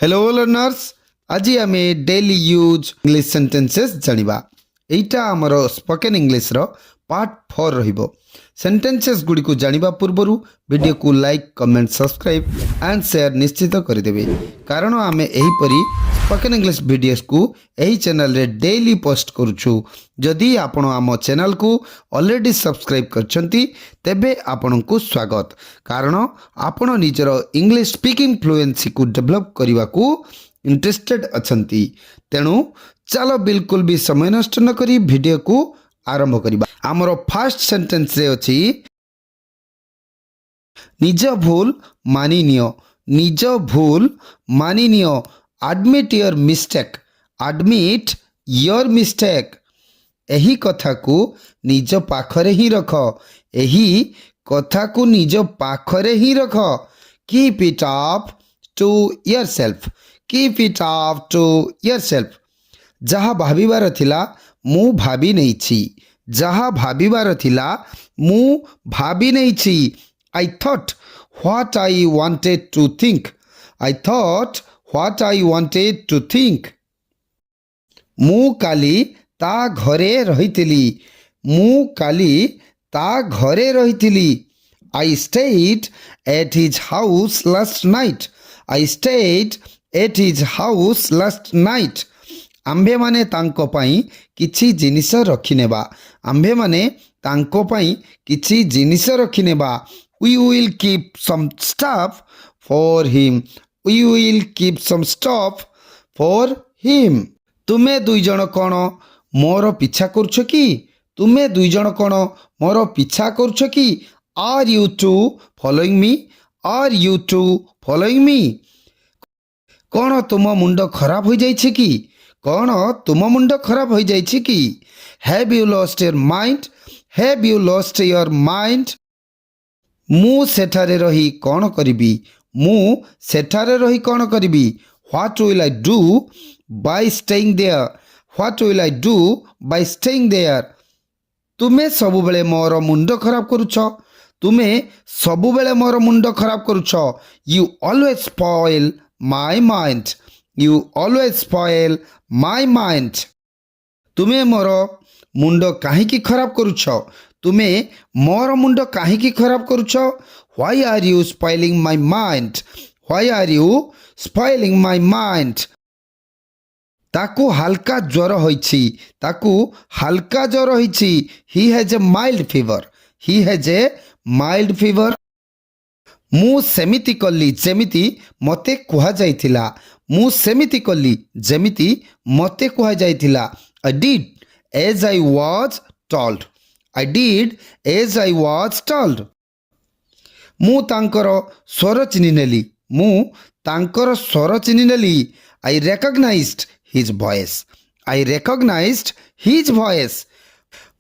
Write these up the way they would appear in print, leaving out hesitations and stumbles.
Hello learners आज आम daily use English sentences जानिबा एटा आमर स्पोकन इंग्लिश रो पार्ट 4 रहिबो। सेंटेंसेस गुडी को जानिबा पूर्वरु वीडियो को like comment subscribe and share निश्चित कर देबे, कारण आमे एही परी स्पोकन इंग्लिश वीडियोस को एही चैनल रे डेली पोस्ट करूछु। जदि आपण आम चैनल को ऑलरेडी सब्सक्राइब करछंती तेबे आपण को स्वागत, कारण आपण निजर इंग्लिश स्पीकिंग फ्लुएंसी को डेवलप करने को इंटरेस्टेड अछंती। तेणु चलो बिल्कुल भी समय नष्ट न करी वीडियो को आरंभ करिबा। हमरो फर्स्ट सेंटेंस रे अछि निज भूल मानि नियो। निज भूल मानि neo. Admit your mistake. Admit your mistake. एही कथा को निज पाखरे ही रख। एही कथा को निज पाखरे ही रख। Keep it up to yourself. Keep it up to yourself. जहा भाबिबार थिला मु भाबी नहीं छी। जहा भाबिबार थिला मु भाबी नहीं छी। I thought what I wanted to think. I thought what I wanted to think. मु काली ता घरे रहितिली। मु काली ता घरे रहितिली। I stayed at his house last night. I stayed at his house last night. आम्भे माने तांको पाई किछि जिनिस रखिनेबा। आम्भे माने तांको पाई किछि जिनिस रखिनेबा। We will keep some stuff for him. We will keep some stuff for him. तुमे दुई जण कोन मोर पीछा करछो कि? तुमे दुई जण कोन मोर पीछा करछो कि? Are you two following me? Are you two following me? कोन तुम मुंड खराब हो जाइछि कि? कौन तुम मुंड खराब हो जाइछि कि? Have you lost your mind? Have you lost your mind? मु सेठारे रही कौन करिबी? मु सेठारे रही कौन करिबी? What will I do by staying there? What will I do by staying there? तुमे सबु बेले मोर मुंड खराब करूछ। तुमे सबु बेले मोर मुंड खराब करूछ। You always spoil my mind. You always spoil my mind. तुमे मोर मुंड काहीकि खराब करूछ? तुमे मोर मुंड काहीकि खराब करूछ? Why are you spoiling my mind? Why are you spoiling my mind? ताकू हल्का ज्वर होइछि। ताकू हल्का ज्वर होइछि। He has a mild fever. He has a mild fever. मु सेमिति कल्ली जेमिति मते कुहा जाइथिला। मु सेमिति कल्ली जेमिति मते कुहा जाइथिला। I did as I was told. I did as I was told. मु तांकर स्वर चिन्हि नेली। मु तांकर स्वर चिन्हि नेली। I recognized his voice. I recognized his voice.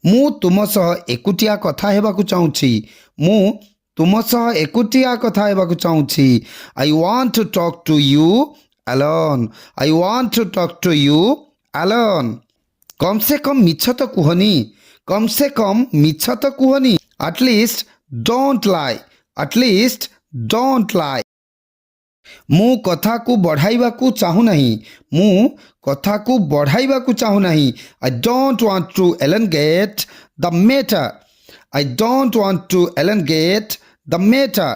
मु तुम सह एकुटिया कथा हेबाकु चाहुछि। मु तुम सह एकुटिया कथा हेबाकु चाहुछि। I want to talk to you alone. I want to talk to you alone. कम से कम मिछ तो कुहनी। कम से कम मिछ तो कुहनी। At least don't lie. At least don't lie. मु कथा को बढ़ाइबा को चाहू नहीं। मु कथा को बढ़ाइबा को चाहू नहीं। I don't want to elongate the matter. I don't want to elongate the matter.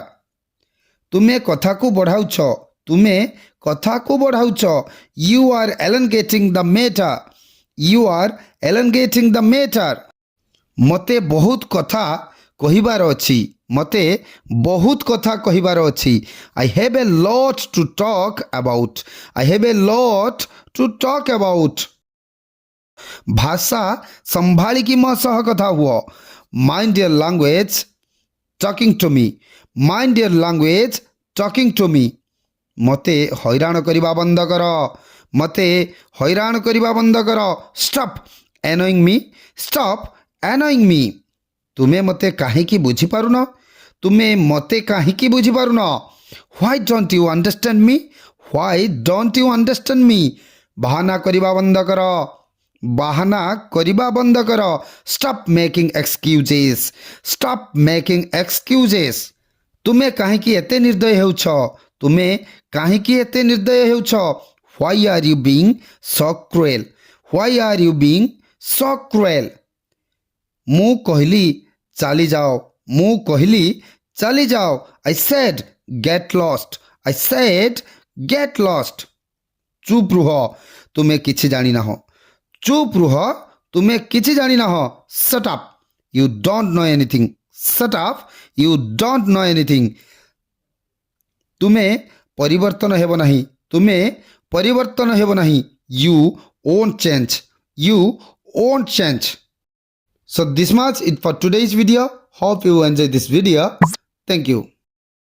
तुमे कथा को बढ़ाउछ। तुमे कथा को बढ़ाउछ। You are elongating the matter. You are elongating the matter. मते बहुत कथा कहिबार अछि। मते बहुत कथा कहिबार अछि। I have a lot to talk about. I have a lot to talk about. भाषा संभाली की म सह कथा हुओ। Mind your language talking to me. Mind your language talking to me. मते हैरान करिबा बंद कर। मते हैरान करिबा बंद कर। Stop annoying me. Stop annoying me. तुमे मते काहेकि बुझी पारुन? तुमे मते काहेकि बुझी पारुन? Why don't you understand me? Why don't you understand me? बहाना करिबा बंद कर। बहाना करिबा बंद कर। Stop making excuses. Stop making excuses. तुमे काहेकि एते निर्दय हेउछ? ତୁମେ କାହିଁକି ଏତେ ନିର୍ଦ୍ଦୟ ହେଉଛ? Why are you being so cruel? Why are you being so cruel? ମୁଁ କହିଲି ଚାଲିଯାଅ, ମୁଁ କହିଲି ଚାଲିଯାଅ। I said get lost, I said get lost. ଚୁପ୍ ରୁହ, ତୁମେ କିଛି ଜାଣିନାହଁ। ଚୁପ୍ ରୁହ, ତୁମେ କିଛି ଜାଣିନାହଁ। Shut up, you don't know anything. Shut up, you don't know anything. ତୁମେ ପରିବର୍ତ୍ତନ ହେବ ନାହିଁ, ତୁମେ ପରିବର୍ତ୍ତନ ହେବ ନାହିଁ। You won't change, you won't change. So this much it for today's video. Hope you enjoy this video. Thank you.